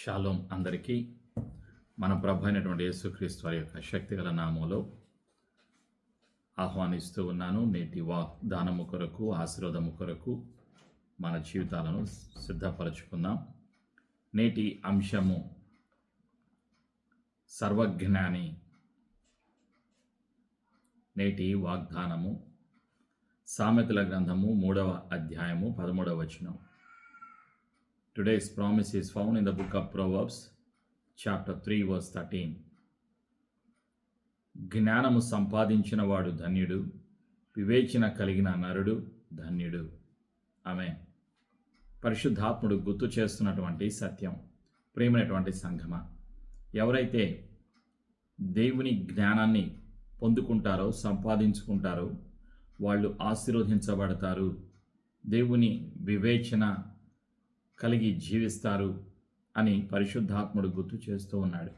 Shalom అందరికీ మన ప్రభు అయినటువంటి యేసుక్రీస్తు వారి యొక్క శక్తిగల నామంలో ఆహ్వానిస్తూ ఉన్నాను. నేటి వాగ్దానము కొరకు, ఆశీర్వాదము కొరకు మన జీవితాలను సిద్ధపరచుకుందాం. నేటి అంశము సర్వజ్ఞాని. నేటి వాగ్దానము సామెతల గ్రంథము 3వ అధ్యాయము 13వ వచనం. Today's promise is found in the book of Proverbs, chapter 3, verse 13. జ్ఞానము సంపాదించిన వాడు ధన్యుడు, వివేచన కలిగిన నరుడు ధన్యుడు. ఆమేన్. పరిశుద్ధాత్ముడు గుర్తు చేస్తున్నటువంటి సత్యం. ప్రియమైనటువంటి సంఘమా, ఎవరైతే దేవుని జ్ఞానాన్ని పొందుకుంటారో, సంపాదించుకుంటారో వాళ్ళు ఆశీర్వదించబడతారు. దేవుని వివేచన కలిగి జీవిస్తారు అని పరిశుద్ధాత్ముడు గుర్తు చేస్తూ ఉన్నాడు.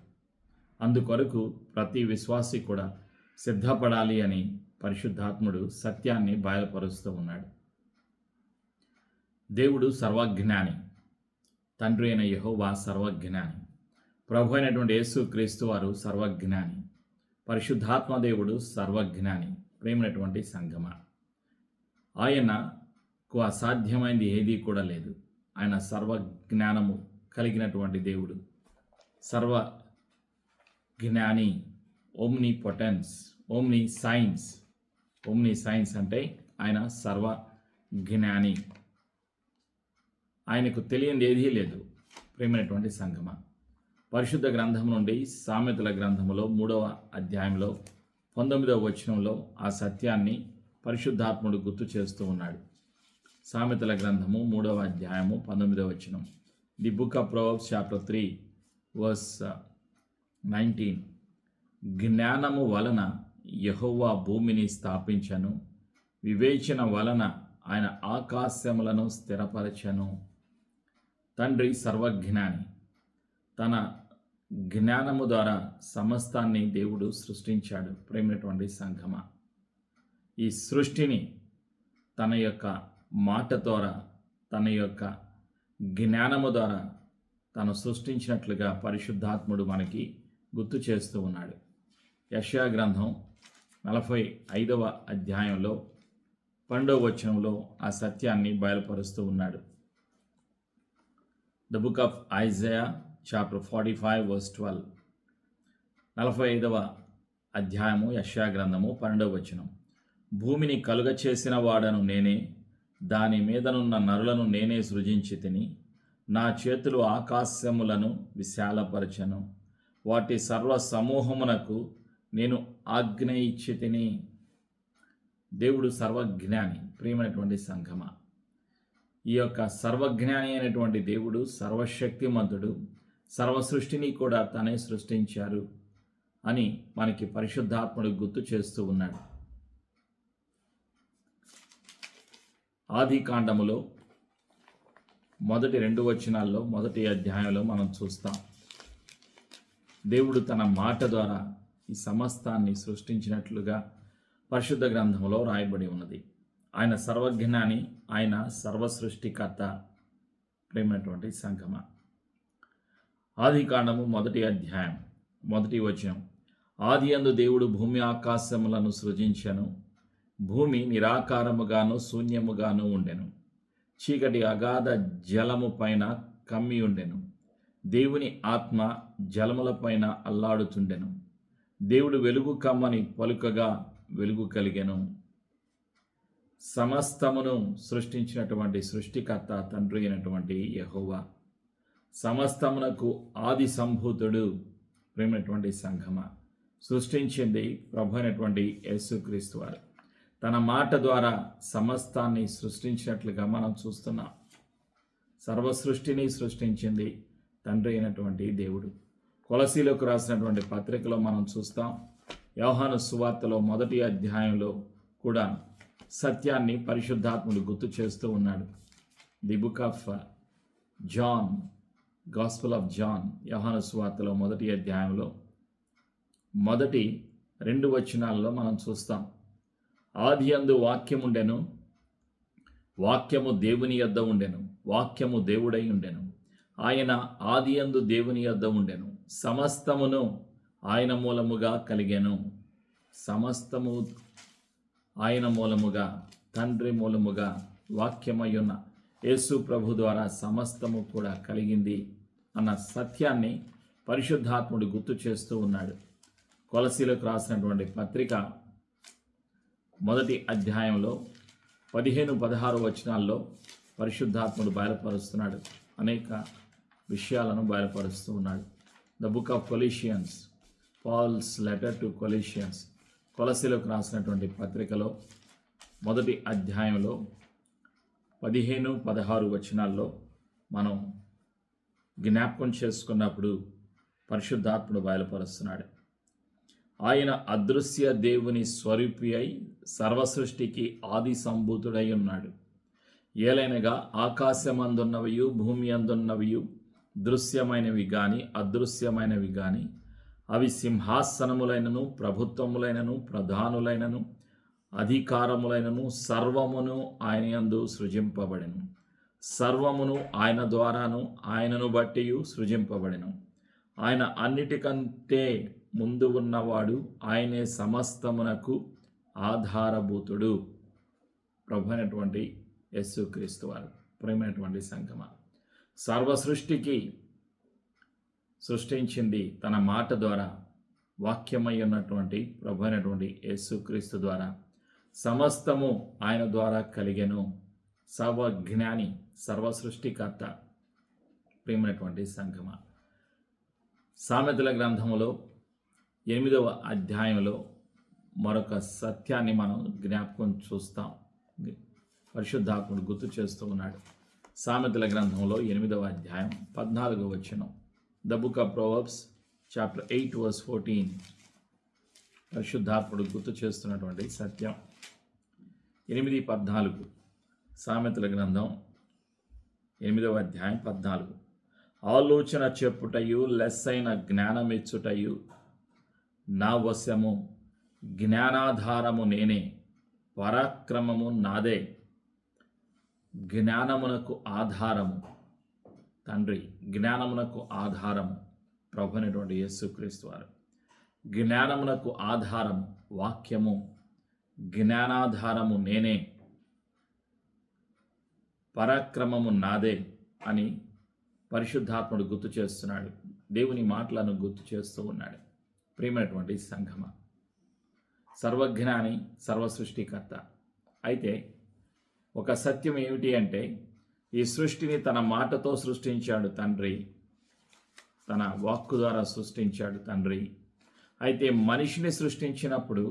అందుకొరకు ప్రతి విశ్వాసి కూడా సిద్ధపడాలి అని పరిశుద్ధాత్ముడు సత్యాన్ని బయలుపరుస్తూ ఉన్నాడు. దేవుడు సర్వజ్ఞాని, తండ్రి అయిన యెహోవా సర్వజ్ఞాని, ప్రభు అయినటువంటి యేసుక్రీస్తు వారు సర్వజ్ఞాని, పరిశుద్ధాత్మ దేవుడు సర్వజ్ఞాని. ప్రేమైనటువంటి సంగమా, ఆయనకు అసాధ్యమైంది ఏదీ కూడా లేదు. ఆయన సర్వజ్ఞానము కలిగినటువంటి దేవుడు, సర్వజ్ఞాని, ఓమ్ని పొటెన్స్, ఓమ్ని సైన్స్ అంటే ఆయన సర్వజ్ఞాని. ఆయనకు తెలియంది ఏదీ లేదు. ప్రేమైనటువంటి సంగమా, పరిశుద్ధ గ్రంథం నుండి సామెతల గ్రంథములో 3వ అధ్యాయంలో 19వ వచనంలో ఆ సత్యాన్ని పరిశుద్ధాత్ముడు గుర్తు చేస్తూ ఉన్నాడు. సామెతల గ్రంథము 3వ అధ్యాయము 19వ వచనం. The book of Proverbs chapter 3 verse 19. జ్ఞానము వలన యెహోవా భూమిని స్థాపించను, వివేచన వలన ఆయన ఆకాశములను స్థిరపరచను. తండ్రి సర్వజ్ఞాని. తన జ్ఞానము ద్వారా సమస్తాన్ని దేవుడు సృష్టించాడు. ప్రేమైనటువంటి సంఘమా, ఈ సృష్టిని తన యొక్క మాట ద్వారా, తన యొక్క జ్ఞానము ద్వారా తను సృష్టించినట్లుగా పరిశుద్ధాత్ముడు మనకి గుర్తు చేస్తూ ఉన్నాడు. యెషయా గ్రంథం 45వ అధ్యాయంలో 12వ వచనంలో ఆ సత్యాన్ని బయలుపరుస్తూ ఉన్నాడు. The book of Isaiah chapter 45 verse 12. 45వ అధ్యాయము యెషయా గ్రంథము 12వ వచనం. భూమిని కలుగ చేసిన వాడను నేనే, దాని మీదనున్న నరులను నేనే సృజించి తిని, నా చేతులు ఆకాశములను విశాలపరచను, వాటి సర్వ సమూహమునకు నేను ఆజ్ఞ ఇచ్చి తిని. దేవుడు సర్వజ్ఞాని. ప్రియమైనటువంటి సంఘమా, ఈ యొక్క సర్వజ్ఞాని అయినటువంటి దేవుడు సర్వశక్తిమంతుడు, సర్వ సృష్టిని కూడా తనే సృష్టించారు అని మనకి పరిశుద్ధాత్ముడు గుర్తు చేస్తూ ఉన్నాడు. ఆది కాండములో మొదటి 2 వచనాల్లో 1వ అధ్యాయంలో మనం చూస్తాం. దేవుడు తన మాట ద్వారా ఈ సమస్తాన్ని సృష్టించినట్లుగా పరిశుద్ధ గ్రంథంలో రాయబడి ఉన్నది. ఆయన సర్వజ్ఞాని, ఆయన సర్వసృష్టికర్త. ప్రేమైనటువంటి సంఘమా, ఆది కాండము 1వ అధ్యాయం 1వ వచనం. ఆది యందు దేవుడు భూమి ఆకాశములను సృజించెను, భూమి నిరాకారముగాను శూన్యముగాను ఉండెను, చీకటి అగాధ జలము పైన కమ్మి ఉండెను, దేవుని ఆత్మ జలముల పైన అల్లాడుతుండెను. దేవుడు వెలుగు కమ్మని పలుకగా వెలుగు కలిగెను. సమస్తమును సృష్టించినటువంటి సృష్టికర్త తండ్రి అయినటువంటి యెహోవా, సమస్తమునకు ఆది సంభూతుడు. ప్రేమైనటువంటి సంఘమా, సృష్టించింది ప్రభు అయినటువంటి యేసుక్రీస్తు వారు. తన మాట ద్వారా సమస్తాన్ని సృష్టించినట్లుగా మనం చూస్తున్నాం. సర్వ సృష్టిని సృష్టించింది తండ్రి అయినటువంటి దేవుడు. కొలసీలకు రాసినటువంటి పత్రికలో మనం చూస్తాం. యోహాను సువార్తలో 1వ అధ్యాయంలో కూడా సత్యాన్ని పరిశుద్ధాత్ముడు గుర్తు చేస్తూ ఉన్నాడు. The book of John, gospel of John, యోహాను సువార్తలో 1వ అధ్యాయంలో మొదటి 2 వచనాలలో మనం చూస్తాం. ఆది యందు వాక్యముండెను, వాక్యము దేవుని యొద్ద ఉండెను, వాక్యము దేవుడై ఉండెను, ఆయన ఆదియందు దేవుని యొద్ద ఉండెను, సమస్తమును ఆయన మూలముగా కలిగెను. సమస్తము ఆయన మూలముగా, తండ్రి మూలముగా, వాక్యమయ్యున్న యేసు ప్రభు ద్వారా సమస్తము కూడా కలిగింది అన్న సత్యాన్ని పరిశుద్ధాత్ముడు గుర్తు చేస్తూ ఉన్నాడు. కొలసీలకు రాసినటువంటి పత్రిక 1వ అధ్యాయంలో 15-16 వచనాల్లో పరిశుద్ధాత్ముడు బయలుపరుస్తున్నాడు, అనేక విషయాలను బయలుపరుస్తూ ఉన్నాడు. The book of Colossians, Paul's letter to Colossians, కొలసీలకు రాసినటువంటి పత్రికలో 1వ అధ్యాయంలో 15-16 వచనాల్లో మనం జ్ఞాపకం చేసుకున్నప్పుడు పరిశుద్ధాత్ముడు బయలుపరుస్తున్నాడు. ఆయన అదృశ్య దేవుని స్వరూపి అయి సర్వసృష్టికి ఆది సంభూతుడై ఉన్నాడు. ఏలైనగా ఆకాశమందున్నవియు భూమి అందున్నవియు, దృశ్యమైనవి గాని అదృశ్యమైనవి గాని, అవి సింహాసనములైనను ప్రభుత్వములైనను ప్రధానులైనను అధికారములైనను సర్వమును ఆయన యందు సృజింపబడెను. సర్వమును ఆయన ద్వారాను ఆయనను బట్టి సృజింపబడెను. ఆయన అన్నిటికంటే ముందు ఉన్నవాడు, ఆయనే సమస్తమునకు ఆధారభూతుడు. ప్రభు అయినటువంటి యేసుక్రీస్తు వారు. ప్రియమైనటువంటి సంగమా, సర్వ సృష్టికి సృష్టించింది తన మాట ద్వారా, వాక్యమై ఉన్నటువంటి ప్రభు అయినటువంటి యేసుక్రీస్తు ద్వారా. సమస్తము ఆయన ద్వారా కలిగెను. సర్వజ్ఞాని, సర్వ సృష్టికర్త. ప్రియమైనటువంటి సంగమా, సామెతల గ్రంథములో 8వ అధ్యాయంలో మరొక సత్యాన్ని మనం జ్ఞాపకం చూస్తాం. పరిశుద్ధాత్ముడు గుర్తు చేస్తూ ఉన్నాడు. సామెతల గ్రంథంలో 8వ అధ్యాయం 14వ వచనం. The book of Proverbs chapter 8 verse 14. పరిశుద్ధాత్ముడు గుర్తు చేస్తున్నటువంటి సత్యం. 8:14 సామెతల గ్రంథం 8వ అధ్యాయం 14. ఆలోచన చెప్పుటయు లెస్సైన జ్ఞానమిచ్చుటయు నా వశము, జ్ఞానాధారము నేనే, పరాక్రమము నాదే. జ్ఞానమునకు ఆధారము తండ్రి, జ్ఞానమునకు ఆధారము ప్రభు అయినటువంటి యేసుక్రీస్తు వారు. జ్ఞానమునకు ఆధారము వాక్యము, జ్ఞానాధారము నేనే, పరాక్రమము నాదే అని పరిశుద్ధాత్ముడు గుర్తు చేస్తున్నాడు. దేవుని మాటలను గుర్తు చేస్తూ ఉన్నాడు. ప్రియమైనటువంటి సంఘమ, సర్వజ్ఞాని, సర్వసృష్టికర్త. అయితే ఒక సత్యం ఏమిటి అంటే, ఈ సృష్టిని తన మాటతో సృష్టించాడు తండ్రి, తన వాక్కు ద్వారా సృష్టించాడు తండ్రి. అయితే మనిషిని సృష్టించినప్పుడు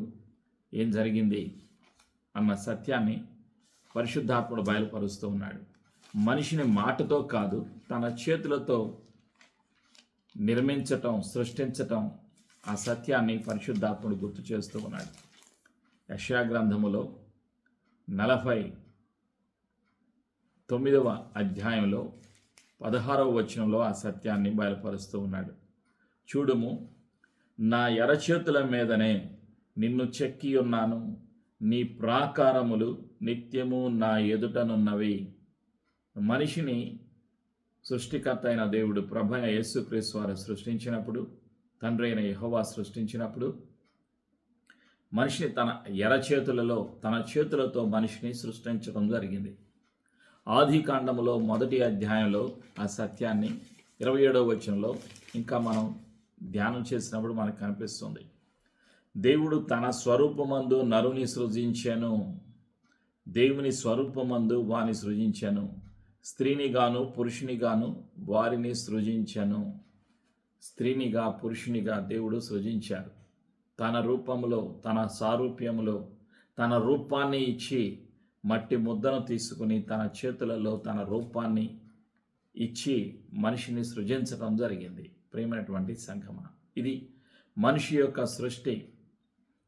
ఏం జరిగింది అన్న సత్యాన్ని పరిశుద్ధాత్ముడు బయలుపరుస్తూ ఉన్నాడు. మనిషిని మాటతో కాదు, తన చేతులతో నిర్మించటం, సృష్టించటం, ఆ సత్యాన్ని పరిశుద్ధాత్ముడు గుర్తు చేస్తూ ఉన్నాడు. యెషయా గ్రంథములో 49వ అధ్యాయంలో 16వ వచనంలో ఆ సత్యాన్ని బయలుపరుస్తూ ఉన్నాడు. చూడుము, నా ఎరచేతుల మీదనే నిన్ను చెక్కి ఉన్నాను, నీ ప్రాకారములు నిత్యము నా ఎదుటనున్నవి. మనిషిని సృష్టికర్త అయిన దేవుడు ప్రభు అయిన యేసుక్రీస్తు వారు సృష్టించినప్పుడు, తండ్రి అయిన యెహోవా సృష్టించినప్పుడు, మనిషిని తన తన చేతులతో మనిషిని సృష్టించడం జరిగింది. ఆది కాండములో 1వ అధ్యాయంలో ఆ సత్యాన్ని 27వ వచనంలో ఇంకా మనం ధ్యానం చేసినప్పుడు మనకు కనిపిస్తుంది. దేవుడు తన స్వరూపమందు నరుని సృజించెను, దేవుని స్వరూపమందు వాని సృజించెను, స్త్రీనిగాను పురుషునిగాను వారిని సృజించెను. స్త్రీనిగా పురుషునిగా దేవుడు సృజించాడు. తన రూపములో, తన సారూప్యములో తన రూపాన్ని ఇచ్చి, మట్టి ముద్దను తీసుకుని తన చేతులలో తన రూపాన్ని ఇచ్చి మనిషిని సృజించడం జరిగింది. ప్రియమైనటువంటి సంఘమ, ఇది మనిషి యొక్క సృష్టి,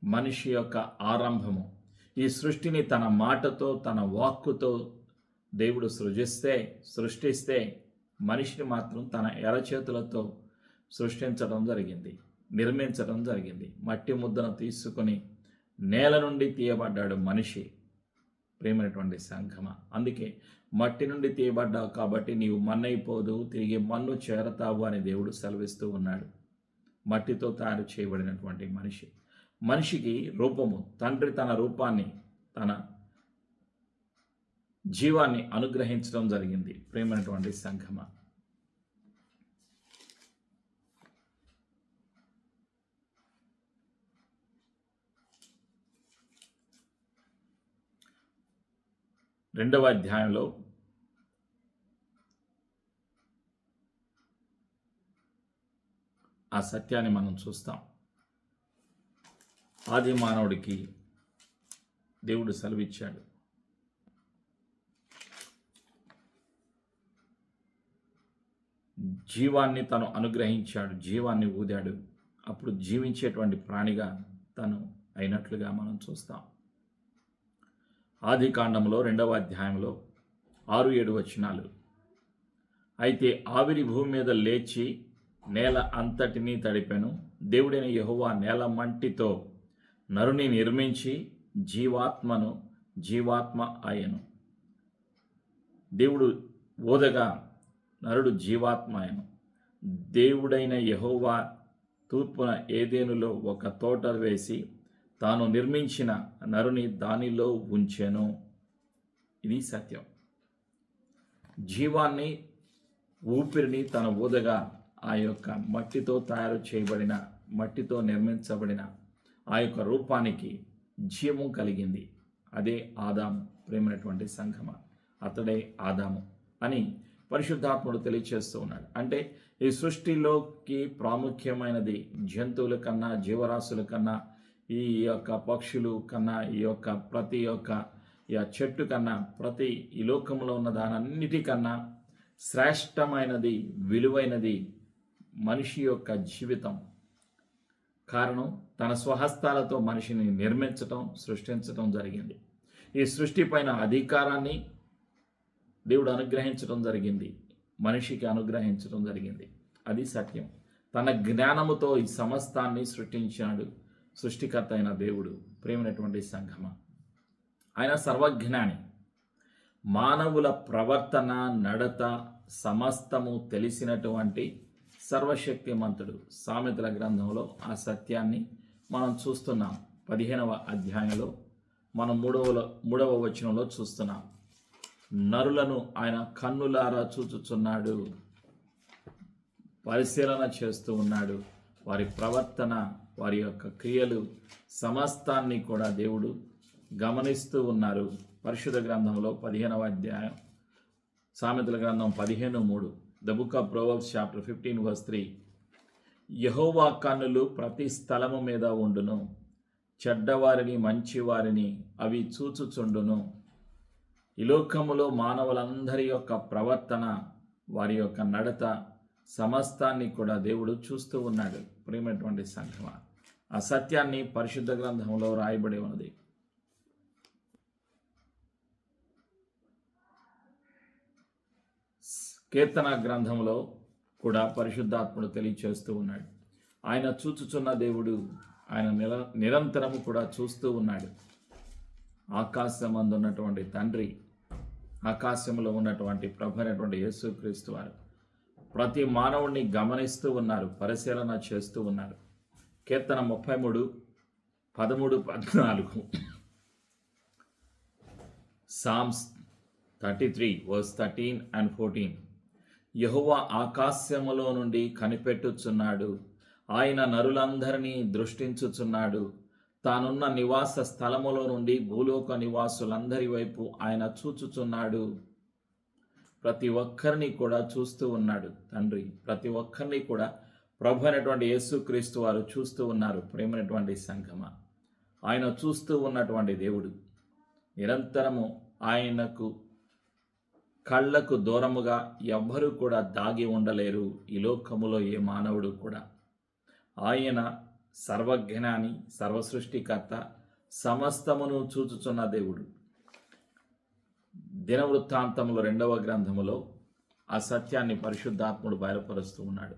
మనిషి యొక్క ఆరంభము. ఈ సృష్టిని తన మాటతో, తన వాక్కుతో దేవుడు సృష్టిస్తే మనిషిని మాత్రం తన ఎరచేతులతో సృష్టించడం జరిగింది, నిర్మించడం జరిగింది. మట్టి ముద్దను తీసుకుని నేల నుండి తీయబడ్డాడు మనిషి. ప్రియమైనటువంటి సంఘమ, అందుకే మట్టి నుండి తీయబడ్డావు కాబట్టి నీవు మన్నైపోదు, తిరిగి మన్ను చేరతావు అని దేవుడు సెలవిస్తూ ఉన్నాడు. మట్టితో తయారు చేయబడినటువంటి మనిషికి రూపము, తండ్రి తన రూపాన్ని, తన జీవాన్ని అనుగ్రహించడం జరిగింది. ప్రేమైనటువంటి సంఘమ, రెండవ అధ్యాయంలో ఆ సత్యాన్ని మనం చూస్తాం. ఆది మానవుడికి దేవుడు సెలవిచ్చాడు. జీవాన్ని తను అనుగ్రహించాడు, జీవాన్ని ఊదాడు. అప్పుడు జీవించేటువంటి ప్రాణిగా తను అయినట్లుగా మనం చూస్తాం. ఆది కాండంలో 2వ అధ్యాయంలో 6-7 వచనాలు. అయితే ఆవిరి భూమి మీద లేచి నేల అంతటినీ తడిపెను. దేవుడైన యెహోవా నేల మంటితో నరుని నిర్మించి జీవాత్మ ఆయను. దేవుడు ఊదగా నరుడు జీవాత్మ ఆయను. దేవుడైన యెహోవా తూర్పున ఏదెనులో ఒక తోట వేసి తాను నిర్మించిన నరుని దానిలో ఉంచెను. ఇది సత్యం. జీవాన్ని, ఊపిరిని తన ఊదగా ఆ యొక్క మట్టితో తయారు చేయబడిన, మట్టితో నిర్మించబడిన ఆ యొక్క రూపానికి జీవం కలిగింది. అదే ఆదాము. ప్రేమైనటువంటి సంఘమ, అతడే ఆదాము అని పరిశుద్ధాత్ముడు తెలియచేస్తూ ఉన్నాడు. అంటే ఈ సృష్టిలోకి ప్రాముఖ్యమైనది జంతువుల కన్నా, జీవరాశుల కన్నా, ఈ యొక్క పక్షులు కన్నా, ఈ యొక్క ప్రతి ఒక్క చెట్టు కన్నా, ప్రతి ఈ లోకంలో ఉన్న దానన్నిటికన్నా శ్రేష్టమైనది, విలువైనది మనిషి యొక్క జీవితం. కారణం, తన స్వహస్తాలతో మనిషిని నిర్మించటం, సృష్టించటం జరిగింది. ఈ సృష్టి పైన అధికారాన్ని దేవుడు అనుగ్రహించడం జరిగింది, మనిషికి అనుగ్రహించడం జరిగింది. అది సత్యం. తన జ్ఞానముతో ఈ సమస్తాన్ని సృష్టించాడు సృష్టికర్త అయిన దేవుడు. ప్రేమైనటువంటి సంఘమ, ఆయన సర్వజ్ఞాని. మానవుల ప్రవర్తన, నడత సమస్తము తెలిసినటువంటి సర్వశక్తిమంతుడు. సామెతల గ్రంథంలో ఆ సత్యాన్ని మనం చూస్తున్నాం. 15వ అధ్యాయంలో మనం 3వ వచనంలో చూస్తున్నాం. నరులను ఆయన కన్నులారా చూచుచున్నాడు, పరిశీలన చేస్తూ ఉన్నాడు. వారి ప్రవర్తన, వారి యొక్క క్రియలు సమస్తాన్ని కూడా దేవుడు గమనిస్తూ ఉన్నారు. పరిశుద్ధ గ్రంథంలో 15వ అధ్యాయం, సామెతల గ్రంథం 15:3. The book of Proverbs chapter 15:3. యెహోవా కన్నులు ప్రతి స్థలము మీద ఉండును, చెడ్డవారిని మంచివారిని అవి చూచుచుండును. ఈ లోకములో మానవులందరి యొక్క ప్రవర్తన, వారి యొక్క నడత సమస్తాన్ని కూడా దేవుడు చూస్తూ ఉన్నాడు. ప్రేమైనటువంటి సంఘమ, ఆ సత్యాన్ని పరిశుద్ధ గ్రంథంలో రాయబడి ఉన్నది. కీర్తన గ్రంథంలో కూడా పరిశుద్ధాత్ముడు తెలియచేస్తూ ఉన్నాడు. ఆయన చూచుచున్న దేవుడు, ఆయన నిరంతరము కూడా చూస్తూ ఉన్నాడు. ఆకాశమందు ఉన్నటువంటి తండ్రి, ఆకాశంలో ఉన్నటువంటి ప్రభు అయినటువంటి యేసుక్రీస్తు వారు ప్రతి మానవుడిని గమనిస్తూ ఉన్నారు, పరిశీలన చేస్తూ ఉన్నారు. కీర్తన 33:13-14. Psalms 33:13-14. యెహోవా ఆకాశములో నుండి కనిపెట్టుచున్నాడు, ఆయన నరులందరినీ దృష్టించుచున్నాడు. తానున్న నివాస స్థలములో నుండి భూలోక నివాసులందరి వైపు ఆయన చూచుచున్నాడు. ప్రతి ఒక్కరిని కూడా చూస్తూ ఉన్నాడు తండ్రి. ప్రతి ఒక్కరిని కూడా ప్రభు అయినటువంటి యేసుక్రీస్తు వారు చూస్తూ ఉన్నారు. ప్రేమైనటువంటి సంఘమ, ఆయన చూస్తూ ఉన్నటువంటి దేవుడు నిరంతరము ఆయనకు కళ్ళకు దూరముగా ఎవ్వరూ కూడా దాగి ఉండలేరు ఈ లోకములో, ఏ మానవుడు కూడా. ఆయన సర్వజ్ఞాని, సర్వసృష్టికర్త, సమస్తమును చూచుచున్న దేవుడు. దినవృత్తాంతములు 2వ గ్రంథములో ఆ సత్యాన్ని పరిశుద్ధాత్ముడు బయలుపరుస్తూ ఉన్నాడు.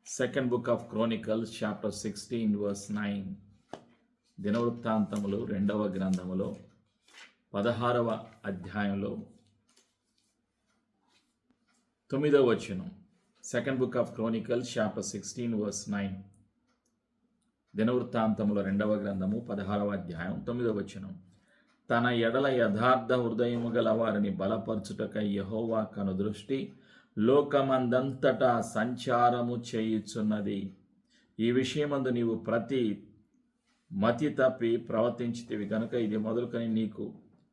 Second book of Chronicles chapter 16:9. దినవృత్తాంతములు 2వ గ్రంథములో 16వ అధ్యాయంలో 9వ వచనం. Second book of Chronicles chapter 16 verse 9. దినవృత్తాంతముల 2వ గ్రంథము 16వ అధ్యాయం 9వ వచనం. తన ఎడల యథార్థ హృదయము గల వారిని బలపరచుటకై యెహోవా కనుదృష్టి లోకమందంతటా సంచారము చేయుచున్నది. ఈ విషయమందు నీవు ప్రతి మతి తప్పి ప్రవర్తించితివి కనుక ఇది మొదలుకొని నీకు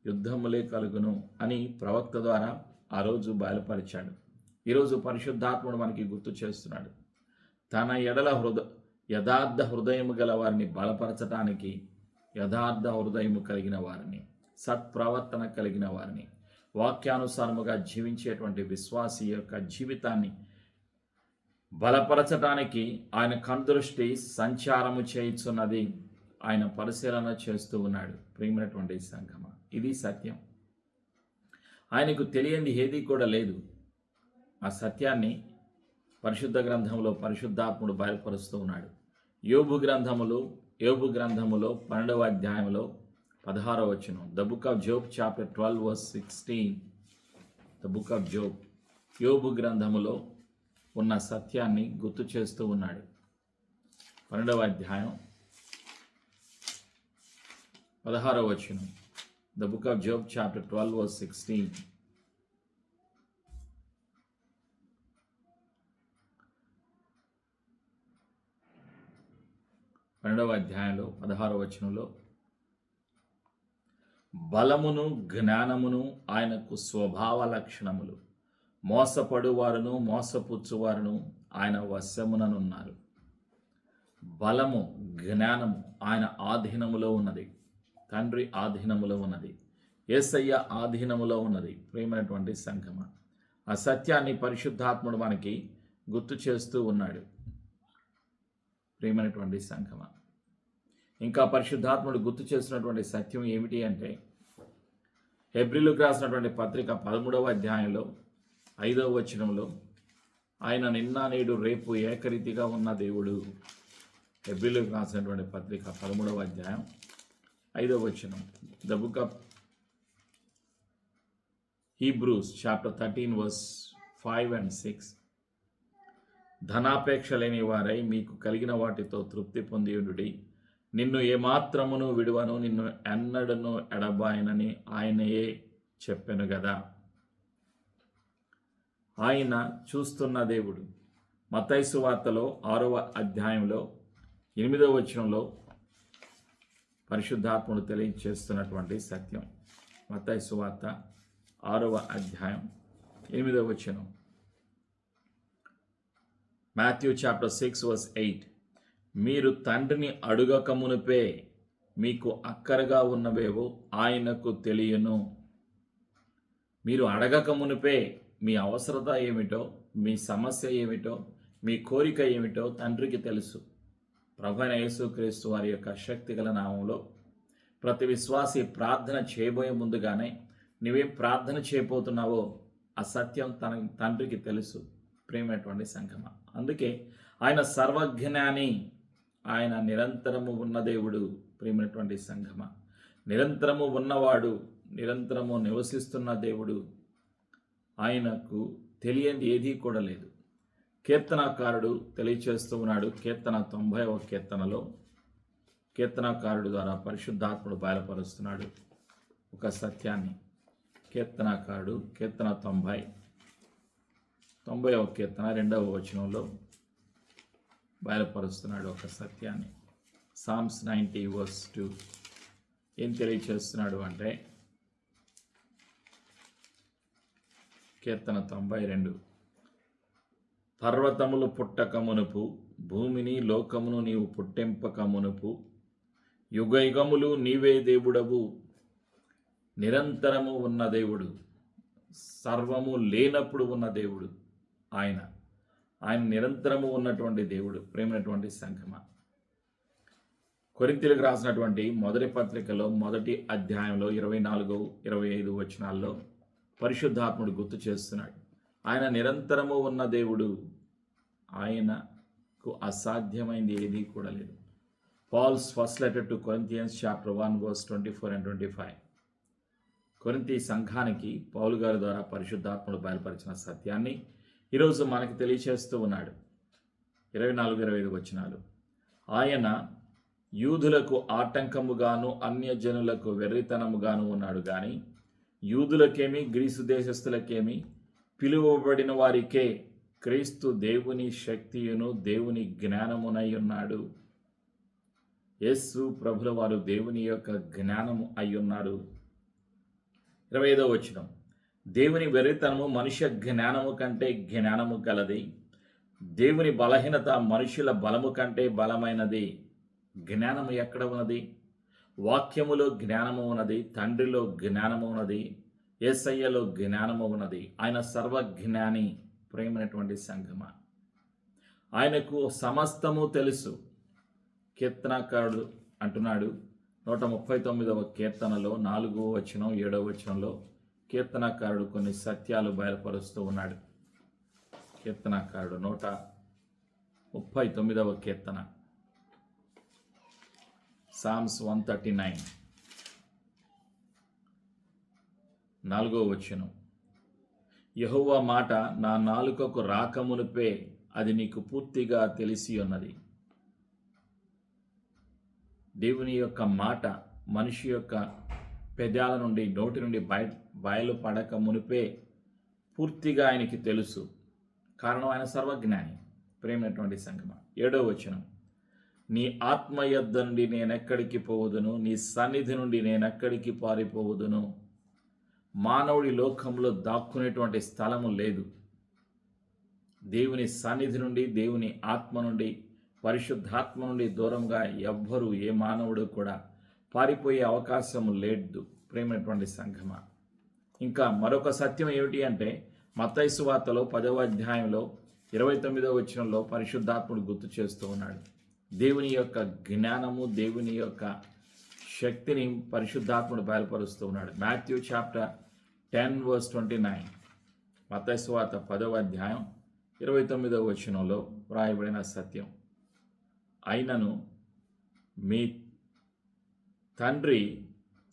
యుద్ధములే కలుగును అని ప్రవక్త ద్వారా ఆ రోజు బయలుపరిచాడు. ఈరోజు పరిశుద్ధాత్ముడు మనకి గుర్తు చేస్తున్నాడు. తన ఎడల యథార్థ హృదయము గల వారిని బలపరచటానికి, యథార్థ హృదయము కలిగిన వారిని, సత్ప్రవర్తన కలిగిన వారిని, వాక్యానుసారముగా జీవించేటువంటి విశ్వాసి యొక్క జీవితాన్ని బలపరచటానికి ఆయన కనుదృష్టి సంచారము చేయుచున్నది. ఆయన పరిశీలన చేస్తూ ఉన్నాడు. ప్రియమైనటువంటి సంఘమా, ఇది సత్యం. ఆయనకు తెలియంది ఏది కూడా లేదు. ఆ సత్యాన్ని పరిశుద్ధ గ్రంథంలో పరిశుద్ధాత్ముడు బయలుపరుస్తూ ఉన్నాడు. యోబు గ్రంథములో 12వ అధ్యాయంలో 16వ వచనం. The book of Job chapter 12 verse 16. The book of Job, యోబు గ్రంథములో ఉన్న సత్యాన్ని గుర్తు చేస్తూ ఉన్నాడు. 12వ అధ్యాయం 16వ వచనం. The book of Job chapter 12 verse 16. 12వ అధ్యాయంలో 16వ వచనంలో, బలమును జ్ఞానమును ఆయనకు స్వభావ లక్షణములు, మోసపడువారును మోసపుచ్చువారును ఆయన వశముననున్నారు. బలము జ్ఞానము ఆయన ఆధీనములో ఉన్నది. తండ్రి ఆధీనములో ఉన్నది. యేసయ్య ఆధీనములో ఉన్నది. ప్రియమైనటువంటి సంఘమ, ఆ సత్యాన్ని పరిశుద్ధాత్ముడు మనకి గుర్తు చేస్తూ ఉన్నాడు. ప్రియమైనటువంటి సంఘమ, ఇంకా పరిశుద్ధాత్ముడు గుర్తు చేస్తున్నటువంటి సత్యం ఏమిటి అంటే, హెబ్రీలకు రాసినటువంటి పత్రిక 13వ అధ్యాయంలో 5వ వచనంలో, ఆయన నిన్న నేడు రేపు ఏకరీతిగా ఉన్న దేవుడు. హెబ్రీలకు రాసినటువంటి పత్రిక 13వ అధ్యాయం 5వ వచనం. The book of Hebrews chapter 13 verse 5 and 6. ధనాపేక్ష లేని వారై మీకు కలిగిన వాటితో తృప్తి పొందియుడి. నిన్ను ఏమాత్రమును విడువను, నిన్ను ఎన్నడను ఎడబాయనని ఆయనయే చెప్పెను గదా. ఆయన చూస్తున్న దేవుడు. మత్తయి సువార్తలో 6వ అధ్యాయంలో 8వ వచనంలో పరిశుద్ధాత్ముడు తెలియజేస్తున్నటువంటి సత్యం. మత్తయి సువార్త 6వ అధ్యాయం 8వ వచనం. Matthew chapter 6 verse 8. మీరు తండ్రిని అడుగక మునుపే మీకు అక్కరగా ఉన్నవేవో ఆయనకు తెలియను. మీరు అడగక మునుపే మీ అవసరత ఏమిటో, మీ సమస్య ఏమిటో, మీ కోరిక ఏమిటో తండ్రికి తెలుసు. ప్రభువైన యేసుక్రీస్తు వారి యొక్క శక్తిగల నామంలో ప్రతి విశ్వాసి ప్రార్థన చేయబోయే ముందుగానే నువ్వేం ప్రార్థన చేయబోతున్నావో ఆ సత్యం తన తండ్రికి తెలుసు. ప్రియమైనటువంటి సంఘమ, అందుకే ఆయన సర్వజ్ఞాని, ఆయన నిరంతరము ఉన్న దేవుడు. ప్రియమైనటువంటి సంఘమ, నిరంతరము ఉన్నవాడు, నిరంతరము నివసిస్తున్న దేవుడు. ఆయనకు తెలియంది ఏదీ కూడా లేదు. కీర్తనాకారుడు తెలియచేస్తూ ఉన్నాడు. కీర్తన 90వ కీర్తనలో కీర్తనాకారుడు ద్వారా పరిశుద్ధాత్ముడు బయలుపరుస్తున్నాడు ఒక సత్యాన్ని. కీర్తనాకారుడు కీర్తన 90వ కీర్తన 2వ వచనంలో బయలుపరుస్తున్నాడు ఒక సత్యాన్ని. సామ్స్ 90 వర్స్ 2 ఏం తెలియచేస్తున్నాడు అంటే, కీర్తన 92. పర్వతములు పుట్టక మునుపు, భూమిని లోకమును నీవు పుట్టింపక మునుపు, యుగయుగములు నీవే దేవుడవు. నిరంతరము ఉన్న దేవుడు, సర్వము లేనప్పుడు ఉన్న దేవుడు ఆయన. ఆయన నిరంతరము ఉన్నటువంటి దేవుడు. ప్రేమైనటువంటి సంఘమ, కొరింథీయులకు రాసినటువంటి మొదటి పత్రికలో 1వ అధ్యాయంలో 24, 25 వచనాల్లో పరిశుద్ధాత్ముడు గుర్తు చేస్తున్నాడు. ఆయన నిరంతరము ఉన్న దేవుడు. ఆయనకు అసాధ్యమైంది ఏదీ కూడా లేదు. Paul's first letter to Corinthians chapter 1 verse 24 and 25. కొరింథీ సంఘానికి పౌలు గారి ద్వారా పరిశుద్ధాత్ముడు బయలుపరిచిన సత్యాన్ని ఈరోజు మనకి తెలియచేస్తూ ఉన్నాడు. 24-25 వచనాలు. ఆయన యూదులకు ఆటంకముగాను అన్యజనులకు వెర్రితనముగాను ఉన్నాడు కానీ యూదులకేమి గ్రీసు దేశస్థులకేమి పిలువబడిన వారికే క్రీస్తు దేవుని శక్తియును దేవుని జ్ఞానమునై ఉన్నాడు. యేసు ప్రభుల వారు దేవుని యొక్క జ్ఞానము అయ్యున్నారు. 25వ వచనం. దేవుని వెర్రితనము మనుష్య జ్ఞానము కంటే జ్ఞానము కలది, దేవుని బలహీనత మనుషుల బలము కంటే బలమైనది. జ్ఞానము ఎక్కడ ఉన్నది? వాక్యములో జ్ఞానము ఉన్నది, తండ్రిలో జ్ఞానము ఉన్నది, యేసయ్యలో జ్ఞానము ఉన్నది. ఆయన సర్వజ్ఞాని. ప్రేమైనటువంటి సంగమ, ఆయనకు సమస్తము తెలుసు. కీర్తనకారుడు అంటున్నాడు 139వ కీర్తనలో 4వ వచనం 7వ వచనంలో కీర్తనకారుడు కొన్ని సత్యాలు బయలుపరుస్తూ ఉన్నాడు. కీర్తనకారుడు 139వ కీర్తన, సామ్స్ 139 4వ వచనం. యెహోవా మాట నా నాలుకకు రాకమునుపే అది నీకు పూర్తిగా తెలిసి ఉన్నది. దేవుని యొక్క మాట మనిషి యొక్క పెదాల నుండి నోటి నుండి బయలుపడక మునిపే పూర్తిగా ఆయనకి తెలుసు. కారణం ఆయన సర్వజ్ఞాని. ప్రేమైనటువంటి సంగమ, 7వ వచనం. నీ ఆత్మ యొద్ద నుండి నేనెక్కడికి పోవుదును, నీ సన్నిధి నుండి నేనెక్కడికి పారిపోవుదును. మానవుడి లోకంలో దాక్కునేటువంటి స్థలము లేదు. దేవుని సన్నిధి నుండి, దేవుని ఆత్మ నుండి, పరిశుద్ధాత్మ నుండి దూరంగా ఎవ్వరూ ఏ మానవుడు కూడా పారిపోయే అవకాశం లేదు. ప్రేమైనటువంటి సంఘమ, ఇంకా మరొక సత్యం ఏమిటి అంటే మత్తయి సువార్తలో 10వ అధ్యాయంలో 29వ వచనంలో పరిశుద్ధాత్ముడు గుర్తు చేస్తూ ఉన్నాడు. దేవుని యొక్క జ్ఞానము, దేవుని యొక్క శక్తిని పరిశుద్ధాత్ముడు బయలుపరుస్తూ ఉన్నాడు. మాథ్యూ చాప్టర్ 10:29, మత్తయి సువార్త 10వ అధ్యాయం 29వ వచనంలో వ్రాయబడిన సత్యం. అయినను మీ తండ్రి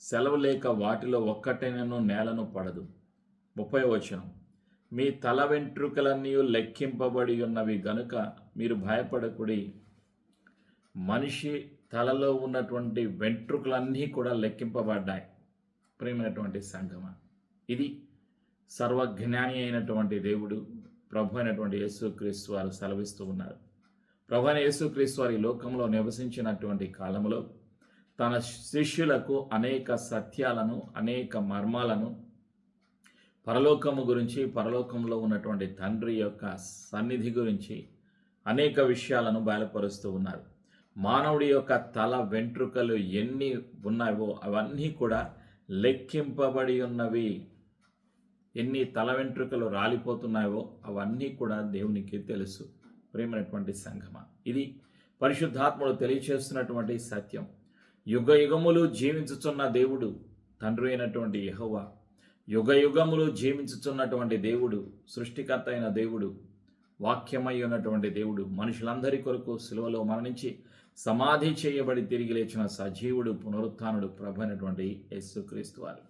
సెలవు లేక వాటిలో ఒక్కటైనను నేలను పడదు. 30వ వచనం. మీ తల వెంట్రుకలన్నీ లెక్కింపబడి ఉన్నవి గనుక మీరు భయపడకుడి. మనిషి తలలో ఉన్నటువంటి వెంట్రుకలన్నీ కూడా లెక్కింపబడ్డాయి. ప్రియమైనటువంటి సంగమ, ఇది సర్వజ్ఞాని అయినటువంటి దేవుడు ప్రభు అయినటువంటి యేసుక్రీస్తు వారు సెలవిస్తూ ఉన్నారు. ప్రభు అయిన యేసుక్రీస్తు వారి లోకంలో నివసించినటువంటి కాలంలో తన శిష్యులకు అనేక సత్యాలను, అనేక మర్మాలను, పరలోకము గురించి, పరలోకంలో ఉన్నటువంటి తండ్రి యొక్క సన్నిధి గురించి అనేక విషయాలను బయలుపరుస్తూ ఉన్నారు. మానవుడి యొక్క తల వెంట్రుకలు ఎన్ని ఉన్నాయో అవన్నీ కూడా లెక్కింపబడి ఉన్నవి. ఎన్ని తల వెంట్రుకలు రాలిపోతున్నాయో అవన్నీ కూడా దేవునికి తెలుసు. ప్రేమైనటువంటి సంఘమ, ఇది పరిశుద్ధాత్ముడు తెలియచేస్తున్నటువంటి సత్యం. యుగ యుగములు జీవించుచున్న దేవుడు తండ్రి అయినటువంటి యెహోవా, యుగ యుగములు జీవించుచున్నటువంటి దేవుడు, సృష్టికర్త అయిన దేవుడు, వాక్యమై ఉన్నటువంటి దేవుడు, మనుషులందరి కొరకు సిలువలో మరణించి సమాధి చేయబడి తిరిగి లేచిన సజీవుడు, పునరుత్థానుడు ప్రభు అయినటువంటి యేసుక్రీస్తు వారు.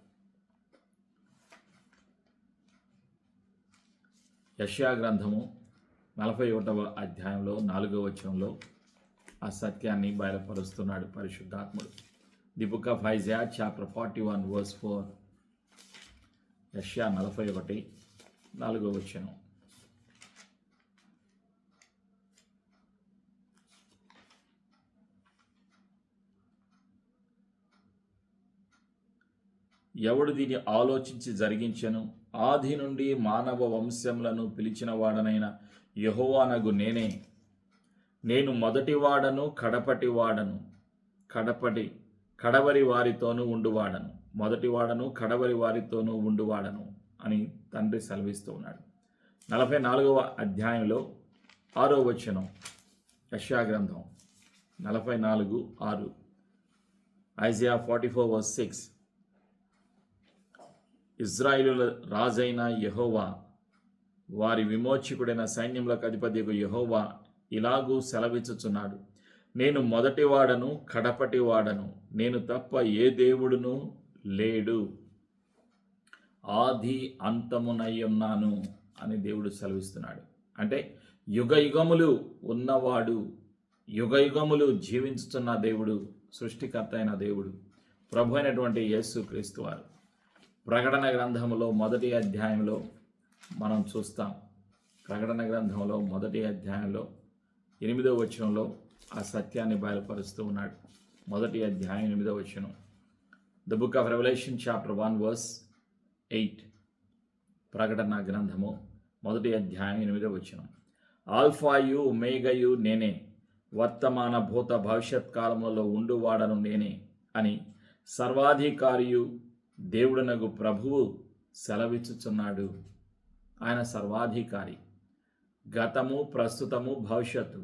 యెషయా గ్రంథము 41వ అధ్యాయంలో 4వ వచనంలో ఆ సత్యాన్ని బయలుపరుస్తున్నాడు పరిశుద్ధాత్ముడు. The book of Isaiah chapter 41:4. యెషయా 41 4వ వచనం. ఎవడు దీన్ని ఆలోచించి జరిగించెను? ఆది నుండి మానవ వంశములను పిలిచిన వాడనైన యెహోవానగు నేనే. నేను మొదటివాడను, కడపటివాడను, కడవరి వారితోనూ ఉండువాడను, మొదటివాడను కడవరి వారితోనూ ఉండువాడను అని తండ్రి సెలవిస్తూ ఉన్నాడు. 44వ అధ్యాయంలో 6వ వచనం, యెషయా గ్రంథం 44:6. ఐజయా 44:6. ఇజ్రాయేలుల రాజైన యెహోవా, వారి విమోచకుడైన సైన్యములకు అధిపతియగు యెహోవా ఇలాగూ సెలవిచ్చుచున్నాడు. నేను మొదటివాడను, కడపటివాడను, నేను తప్ప ఏ దేవుడును లేడు. ఆది అంతమునయ్యున్నాను అని దేవుడు సెలవిస్తున్నాడు. అంటే యుగ యుగములు ఉన్నవాడు, యుగ యుగములు జీవించుతున్న దేవుడు, సృష్టికర్త అయిన దేవుడు, ప్రభు అయినటువంటి యేసుక్రీస్తు వారు. ప్రకటన గ్రంథంలో మొదటి అధ్యాయంలో మనం చూస్తాం. ప్రకటన గ్రంథంలో మొదటి అధ్యాయంలో 8వ వచనంలో ఆ సత్యాన్ని బయలుపరుస్తూ ఉన్నాడు. మొదటి అధ్యాయం 8వ వచనం. The book of Revelation chapter 1 verse 8. ప్రకటన గ్రంథము మొదటి అధ్యాయం 8వ వచనం. ఆల్ఫాయు ఒమేగయు నేనే, వర్తమాన భూత భవిష్యత్ కాలములలో ఉండువాడను నేనే అని సర్వాధికారియు దేవుడనగు ప్రభువు సెలవిచ్చుచున్నాడు. ఆయన సర్వాధికారి. గతము, ప్రస్తుతము, భవిష్యత్తు,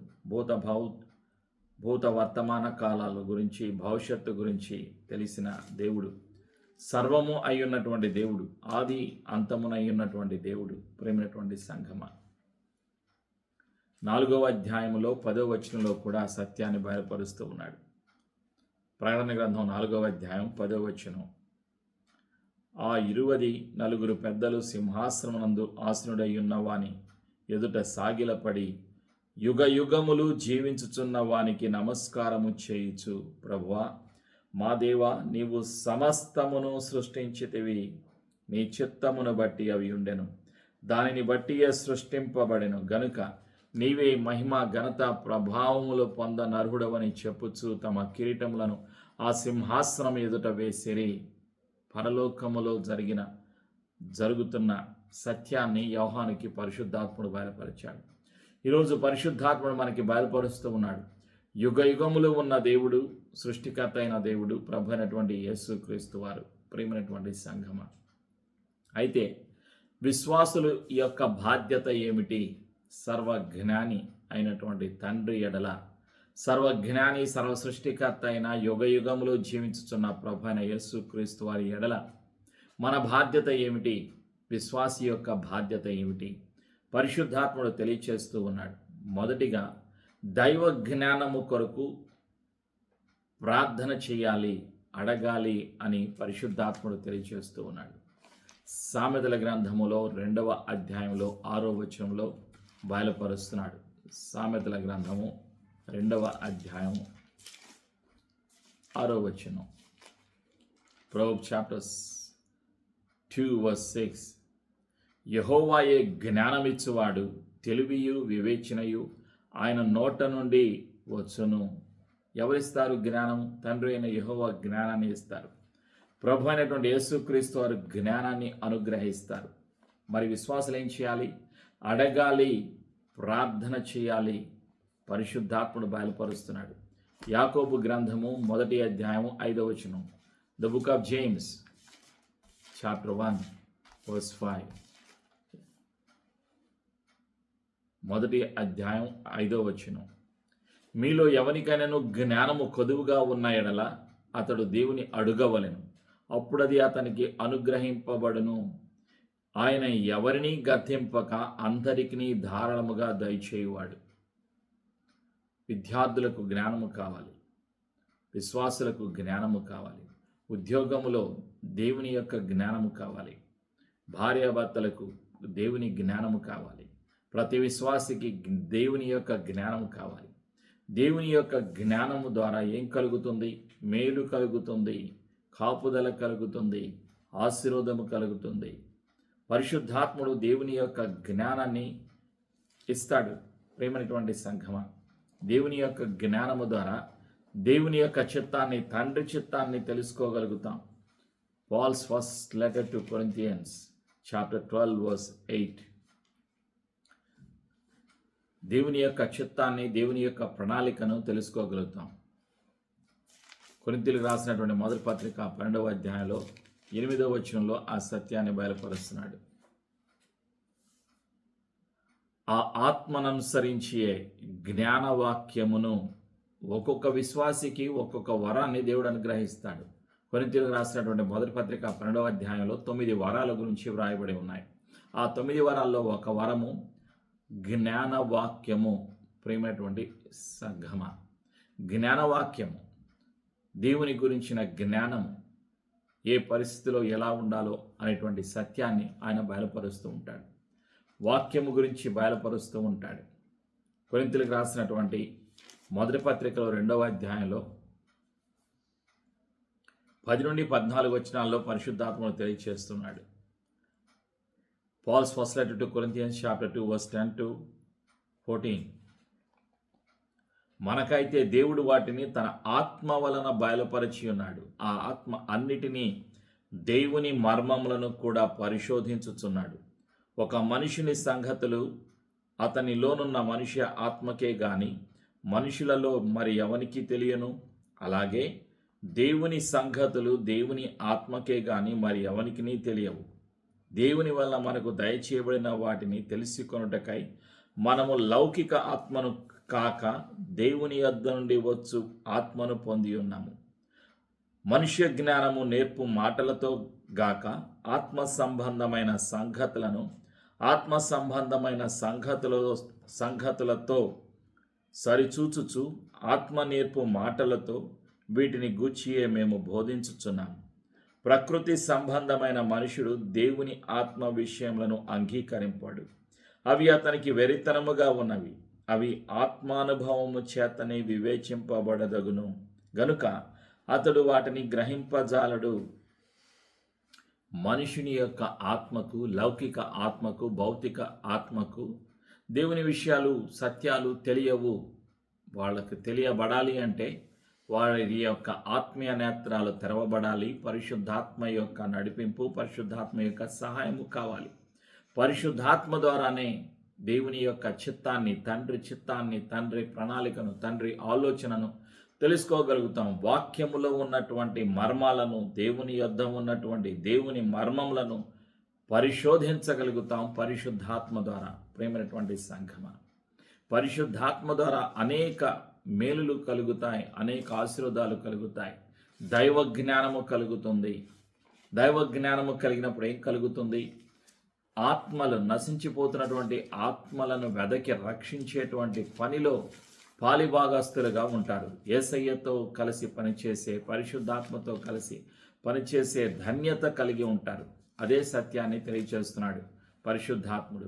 భూత వర్తమాన కాలాల గురించి, భవిష్యత్తు గురించి తెలిసిన దేవుడు, సర్వము అయ్యున్నటువంటి దేవుడు, ఆది అంతమునయ్యున్నటువంటి దేవుడు. ప్రేమైనటువంటి సంఘమ, 4వ అధ్యాయంలో 10వ వచనంలో కూడా సత్యాన్ని బయలుపరుస్తూ ఉన్నాడు. ప్రకటన గ్రంథం 4వ అధ్యాయం 10వ వచనం. ఆ 24 పెద్దలు సింహాసనమునందు ఆసీనుడై ఉన్నవాని ఎదుట సాగిలపడి యుగ యుగములు జీవించుచున్న వానికి నమస్కారము చేయుచు, ప్రభువా మా దేవా, నీవు సమస్తమును సృష్టించితివి, నీ చిత్తమును బట్టి అవి ఉండెను, దానిని బట్టియే సృష్టింపబడెను గనుక నీవే మహిమ, ఘనత, ప్రభావములు పొందనర్హుడవని చెప్పుచు తమ కిరీటములను ఆ సింహాసనం ఎదుట వేసిరి. పరలోకములో జరుగుతున్న సత్యాన్ని యోహానుకి పరిశుద్ధాత్ముడు బయలుపరిచాడు. ఈరోజు పరిశుద్ధాత్ముడు మనకి బయలుపరుస్తూ ఉన్నాడు. యుగ యుగములు ఉన్న దేవుడు, సృష్టికర్త అయిన దేవుడు, ప్రభు అయినటువంటి యేసుక్రీస్తు వారు. ప్రియమైనటువంటి సంఘమ, అయితే విశ్వాసులు యొక్క బాధ్యత ఏమిటి? సర్వజ్ఞాని అయినటువంటి తండ్రి ఎడల, సర్వజ్ఞాని సర్వసృష్టికర్త అయిన యుగ యుగములు జీవించుచున్న ప్రభు అయిన యేసుక్రీస్తు వారి ఎడల మన బాధ్యత ఏమిటి? విశ్వాసి యొక్క బాధ్యత ఏమిటి? పరిశుద్ధాత్ముడు తెలియచేస్తూ ఉన్నాడు. మొదటిగా దైవ జ్ఞానము కొరకు ప్రార్థన చేయాలి, అడగాలి అని పరిశుద్ధాత్ముడు తెలియచేస్తూ ఉన్నాడు. సామెతల గ్రంథములో 2వ అధ్యాయంలో 6వ వచనంలో బయలుపరుస్తున్నాడు. సామెతల గ్రంథము 2వ అధ్యాయం 6వ వచనం. Proverbs chapter 2 verse 6. యెహోవాయే జ్ఞానమిచ్చువాడు, తెలివియు వివేచనయు ఆయన నోట నుండి వచ్చును. ఎవరిస్తారు జ్ఞానం? తండ్రి అయిన యెహోవా జ్ఞానాన్ని ఇస్తారు. ప్రభు అయినటువంటి యేసుక్రీస్తు వారు జ్ఞానాన్ని అనుగ్రహిస్తారు. మరి విశ్వాసులు ఏం చేయాలి? అడగాలి, ప్రార్థన చేయాలి. పరిశుద్ధాత్ముడు బయలుపరుస్తున్నాడు. యాకోబు గ్రంథము 1వ అధ్యాయం 5వ వచనం. The book of James chapter 1 verse 5. 1వ అధ్యాయం 5వ వచనం. మీలో ఎవరికైనాను జ్ఞానము కొదువుగా ఉన్న ఎడల అతడు దేవుని అడుగవలెను, అప్పుడది అతనికి అనుగ్రహింపబడును. ఆయన ఎవరిని గద్దింపక అందరికీ ధారాళముగా దయచేయువాడు. విద్యార్థులకు జ్ఞానము కావాలి, విశ్వాసులకు జ్ఞానము కావాలి, ఉద్యోగములో దేవుని యొక్క జ్ఞానము కావాలి, భార్యాభర్తలకు దేవుని జ్ఞానము కావాలి, ప్రతి విశ్వాసికి దేవుని యొక్క జ్ఞానము కావాలి. దేవుని యొక్క జ్ఞానము ద్వారా ఏం కలుగుతుంది? మేలు కలుగుతుంది, కాపుదల కలుగుతుంది, ఆశీర్వాదము కలుగుతుంది. పరిశుద్ధాత్ముడు దేవుని యొక్క జ్ఞానాన్ని ఇస్తాడు. ప్రేమైనటువంటి సంఘమా, దేవుని యొక్క జ్ఞానము ద్వారా దేవుని యొక్క చిత్తాన్ని, తండ్రి చిత్తాన్ని తెలుసుకోగలుగుతాం. Paul's first letter to Corinthians chapter 12 verse 8. దేవుని యొక్క చిత్తాన్ని, దేవుని యొక్క ప్రణాళికను తెలుసుకోగలుగుతాం. కొరింథీయులకు రాసినటువంటి మొదటి పత్రిక 12వ అధ్యాయంలో 8వ వచనంలో ఆ సత్యాన్ని బయలుపరుస్తున్నాడు. ఆ ఆత్మననుసరించే జ్ఞానవాక్యమును ఒక్కొక్క విశ్వాసికి ఒక్కొక్క వరాన్ని దేవుడు అనుగ్రహిస్తాడు. కొరింథీయులకు రాసినటువంటి మొదటి పత్రిక 12వ అధ్యాయంలో 9 వరాల గురించి వ్రాయబడి ఉన్నాయి. ఆ 9 వరాల్లో ఒక వరము జ్ఞానవాక్యము. ప్రియమైనటువంటి సంఘమ, జ్ఞానవాక్యము, దేవుని గురించిన జ్ఞానము, ఏ పరిస్థితిలో ఎలా ఉండాలో అనేటువంటి సత్యాన్ని ఆయన బయలుపరుస్తూ ఉంటాడు. వాక్యము గురించి బయలుపరుస్తూ ఉంటాడు. కొరింథీయులకు రాసినటువంటి మొదటి పత్రికలో 2వ అధ్యాయంలో 10 నుండి 14 వచనాల్లో పరిశుద్ధాత్మను తెలియచేస్తున్నాడు. Paul's first letter to Corinthians chapter 2 verse 10 to 14. మనకైతే దేవుడు వాటిని తన ఆత్మ వలన బయలుపరిచి ఉన్నాడు. ఆ ఆత్మ అన్నిటినీ దేవుని మర్మములను కూడా పరిశోధించుచున్నాడు. ఒక మనుషుని సంగతులు అతనిలోనున్న మనుష్య ఆత్మకే గాని మనుషులలో మరి ఎవనికి తెలియను. అలాగే దేవుని సంగతులు దేవుని ఆత్మకే గాని మరి ఎవనికిని తెలియవు. దేవుని వల్ల మనకు దయచేయబడిన వాటిని తెలుసుకొనుటకై మనము లౌకిక ఆత్మను కాక దేవుని యొద్ద నుండి వచ్చు ఆత్మను పొంది ఉన్నాము. మనుష్య జ్ఞానము నేర్పు మాటలతో గాక ఆత్మ సంబంధమైన సంగతులతో సరిచూచుచు ఆత్మ నేర్పు మాటలతో వీటిని గూర్చియే మేము బోధించుచున్నాము. ప్రకృతి సంబంధమైన మనుషుడు దేవుని ఆత్మ విషయములను అంగీకరింపాడు. అవి అతనికి వెరితనముగా ఉన్నవి. అవి ఆత్మానుభవము చేతనే వివేచింపబడదగును గనుక అతడు వాటిని గ్రహింపజాలడు. మనుషుని యొక్క ఆత్మకు, లౌకిక ఆత్మకు, భౌతిక ఆత్మకు దేవుని విషయాలు, సత్యాలు తెలియవు. వాళ్ళకు తెలియబడాలి అంటే వారి యొక్క ఆత్మీయ నేత్రాలు తెరవబడాలి. పరిశుద్ధాత్మ యొక్క నడిపింపు, పరిశుద్ధాత్మ యొక్క సహాయము కావాలి. పరిశుద్ధాత్మ ద్వారానే దేవుని యొక్క చిత్తాన్ని, తండ్రి ప్రణాళికను, తండ్రి ఆలోచనను తెలుసుకోగలుగుతాం. వాక్యములో ఉన్నటువంటి మర్మాలను, దేవుని యొద్ద ఉన్నటువంటి దేవుని మర్మములను పరిశోధించగలుగుతాం పరిశుద్ధాత్మ ద్వారా. ప్రేమైనటువంటి సంఘమా, పరిశుద్ధాత్మ ద్వారా అనేక మేలులు కలుగుతాయి, అనేక ఆశీర్వాదాలు కలుగుతాయి. దైవ జ్ఞానము కలుగుతుంది. దైవ జ్ఞానము కలిగినప్పుడు ఏం కలుగుతుంది? ఆత్మలు, నశించిపోతున్నటువంటి ఆత్మలను వెదకి రక్షించేటువంటి పనిలో పాలిభాగస్తులుగా ఉంటారు. యేసయ్యతో కలిసి పనిచేసే, పరిశుద్ధాత్మతో కలిసి పనిచేసే ధన్యత కలిగి ఉంటారు. అదే సత్యాన్ని తెలియజేస్తున్నాడు పరిశుద్ధాత్ముడు.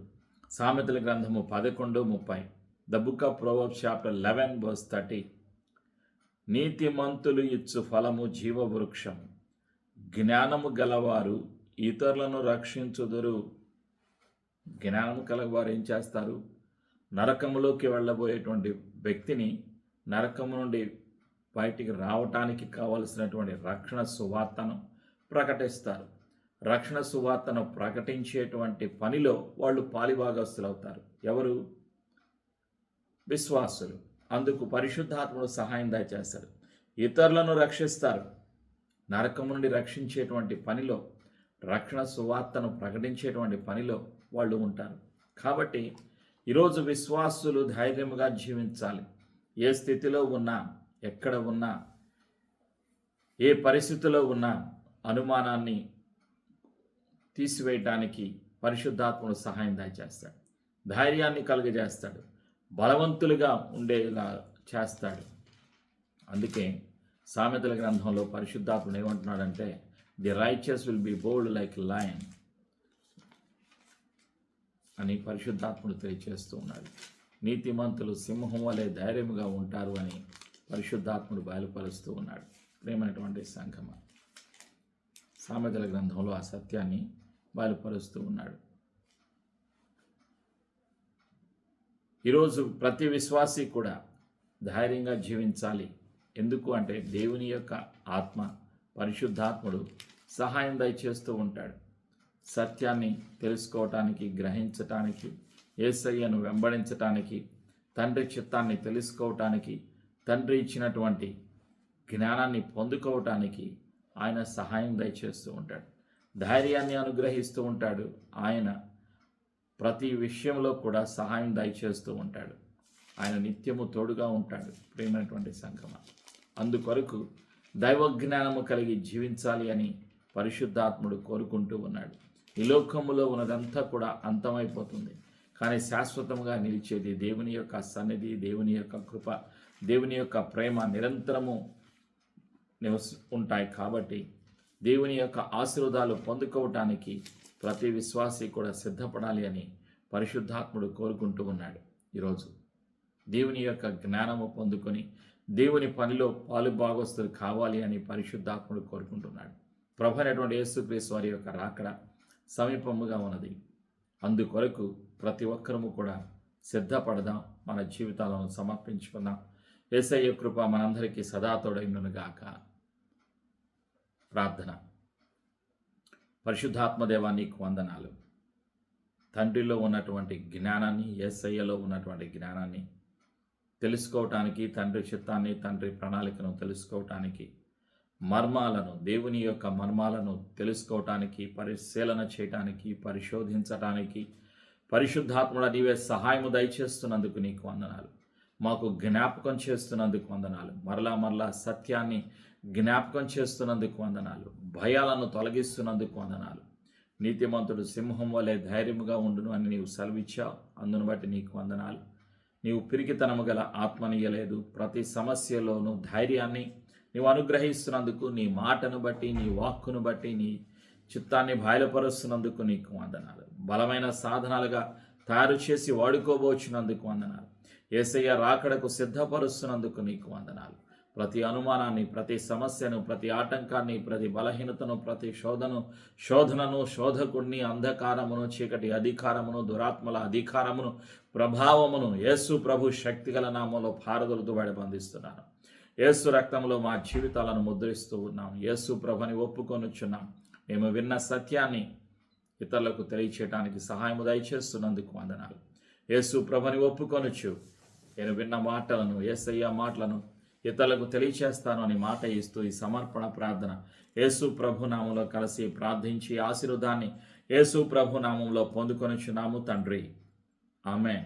సామెతల గ్రంథము 11:30. The book of Proverbs chapter 11 verse 30. నీతిమంతులు ఇచ్చు ఫలము జీవవృక్షం, జ్ఞానము గలవారు ఇతరులను రక్షించుదురు. జ్ఞానము గలవారు ఏం చేస్తారు? నరకములోకి వెళ్ళబోయేటువంటి వ్యక్తిని నరకము నుండి బయటికి రావటానికి కావలసినటువంటి రక్షణ సువార్తను ప్రకటిస్తారు. రక్షణ సువార్తను ప్రకటించేటువంటి పనిలో వాళ్ళు పాలిభాగస్తులవుతారు. ఎవరు? విశ్వాసులు. అందుకు పరిశుద్ధాత్ముడు సహాయం దయచేస్తాడు. ఇతరులను రక్షిస్తారు. నరకం నుండి రక్షించేటువంటి పనిలో, రక్షణ సువార్తను ప్రకటించేటువంటి పనిలో వాళ్ళు ఉంటారు. కాబట్టి ఈరోజు విశ్వాసులు ధైర్యముగా జీవించాలి. ఏ స్థితిలో ఉన్నా, ఎక్కడ ఉన్నా, ఏ పరిస్థితిలో ఉన్నా అనుమానాన్ని తీసివేయటానికి పరిశుద్ధాత్ముడు సహాయం దయచేస్తాడు. ధైర్యాన్ని కలుగజేస్తాడు. బలవంతులుగా ఉండేలా చేస్తాడు. అందుకే సామెతల గ్రంథంలో పరిశుద్ధాత్ముడు ఏమంటున్నాడంటే, the righteous will be bold like lion అని పరిశుద్ధాత్ముడు తెలియచేస్తూ ఉన్నాడు. నీతిమంతులు సింహం వలె ధైర్యముగా ఉంటారు అని పరిశుద్ధాత్ముడు బయలుపరుస్తూ ఉన్నాడు. ప్రేమైనటువంటి సంఘమ, సామెతల గ్రంథంలో ఆ సత్యాన్ని బయలుపరుస్తూ ఉన్నాడు. ఈరోజు ప్రతి విశ్వాసి కూడా ధైర్యంగా జీవించాలి. ఎందుకు అంటే దేవుని యొక్క ఆత్మ, పరిశుద్ధాత్ముడు సహాయం దయచేస్తూ ఉంటాడు. సత్యాన్ని తెలుసుకోవటానికి, గ్రహించటానికి, యేసయ్యను వెంబడించటానికి, తండ్రి చిత్తాన్ని తెలుసుకోవటానికి, తండ్రి ఇచ్చినటువంటి జ్ఞానాన్ని పొందుకోవటానికి ఆయన సహాయం దయచేస్తూ ఉంటాడు. ధైర్యాన్ని అనుగ్రహిస్తూ ఉంటాడు. ఆయన ప్రతి విషయంలో కూడా సహాయం దయచేస్తూ ఉంటాడు. ఆయన నిత్యము తోడుగా ఉంటాడు. ప్రేమైనటువంటి సంఘమ, అందుకొరకు దైవ జ్ఞానము కలిగి జీవించాలి అని పరిశుద్ధాత్ముడు కోరుకుంటూ ఉన్నాడు. ఈ లోకములో ఉన్నదంతా కూడా అంతమైపోతుంది, కానీ శాశ్వతంగా నిలిచేది దేవుని యొక్క సన్నిధి, దేవుని యొక్క కృప, దేవుని యొక్క ప్రేమ నిరంతరము ఉంటాయి. కాబట్టి దేవుని యొక్క ఆశీర్వాదాలు పొందుకోవటానికి ప్రతి విశ్వాసి కూడా సిద్ధపడాలి అని పరిశుద్ధాత్ముడు కోరుకుంటూ ఉన్నాడు. ఈరోజు దేవుని యొక్క జ్ఞానము పొందుకొని దేవుని పనిలో పాలు భాగస్తులు కావాలి అని పరిశుద్ధాత్ముడు కోరుకుంటున్నాడు. ప్రభు అయినటువంటి యేసుక్రీస్తు వారి యొక్క రాకడ సమీపముగా ఉన్నది. అందుకొరకు ప్రతి ఒక్కరము కూడా సిద్ధపడదాం, మన జీవితాలను సమర్పించుకుందాం. యేసయ్య కృప మనందరికీ సదా తోడైనగాక. ప్రార్థన. పరిశుద్ధాత్మదేవా, నీకు వందనాలు. తండ్రిలో ఉన్నటువంటి జ్ఞానాన్ని, యేసయ్యలో ఉన్నటువంటి జ్ఞానాన్ని తెలుసుకోవటానికి, తండ్రి చిత్తాన్ని, తండ్రి ప్రణాళికను తెలుసుకోవటానికి, మర్మాలను, దేవుని యొక్క మర్మాలను తెలుసుకోవటానికి, పరిశీలన చేయటానికి, పరిశోధించటానికి పరిశుద్ధాత్ముడా నీవే సహాయము దయచేస్తున్నందుకు నీకు వందనాలు. మాకు జ్ఞాపకం చేస్తున్నందుకు వందనాలు. మరలా సత్యాన్ని జ్ఞాపకం చేస్తున్నందుకు వందనాలు. భయాలను తొలగిస్తున్నందుకు వందనాలు. నీతిమంతుడు సింహం వలె ధైర్యముగా ఉండును అని నీవు సెలవిచ్చావు. అందును బట్టి నీకు వందనాలు. నీవు పిరికితనము గల ఆత్మనియలేదు. ప్రతి సమస్యలోనూ ధైర్యాన్ని నీవు అనుగ్రహిస్తున్నందుకు, నీ మాటను బట్టి, నీ వాక్కును బట్టి, నీ చిత్తాన్ని బయలుపరుస్తున్నందుకు నీకు వందనాలు. బలమైన సాధనాలుగా తయారు చేసి వాడుకోబోచున్నందుకు వందనాలు. యేసయ్య రాకడకు సిద్ధపరుస్తున్నందుకు నీకు వందనాలు. ప్రతి అనుమానాన్ని, ప్రతి సమస్యను, ప్రతి ఆటంకాన్ని, ప్రతి బలహీనతను, ప్రతి శోధనను, శోధకుడిని, అంధకారమును, చీకటి అధికారమును, దురాత్మల అధికారమును, ప్రభావమును యేసు ప్రభు శక్తిగల నామంలో పారదలుతూ బంధిస్తున్నాను. యేసు రక్తంలో మా జీవితాలను ముద్రిస్తూ ఉన్నాం. యేసు ప్రభుని ఒప్పుకొనుచున్నాం. మేము విన్న సత్యాన్ని ఇతరులకు తెలియచేయడానికి సహాయము దయచేస్తున్నందుకు వందనాలు. యేసు ప్రభుని ఒప్పుకొనుచు నేను విన్న మాటలను, యేసయ్య మాటలను ఇతరులకు తెలియచేస్తాను అని మాట ఇస్తూ ఈ సమర్పణ ప్రార్థన యేసు ప్రభు నామంలో కలిసి ప్రార్థించి ఆశీర్వాదాన్ని యేసు ప్రభు నామంలో పొందుకొనుచున్నాము తండ్రి. ఆమేన్.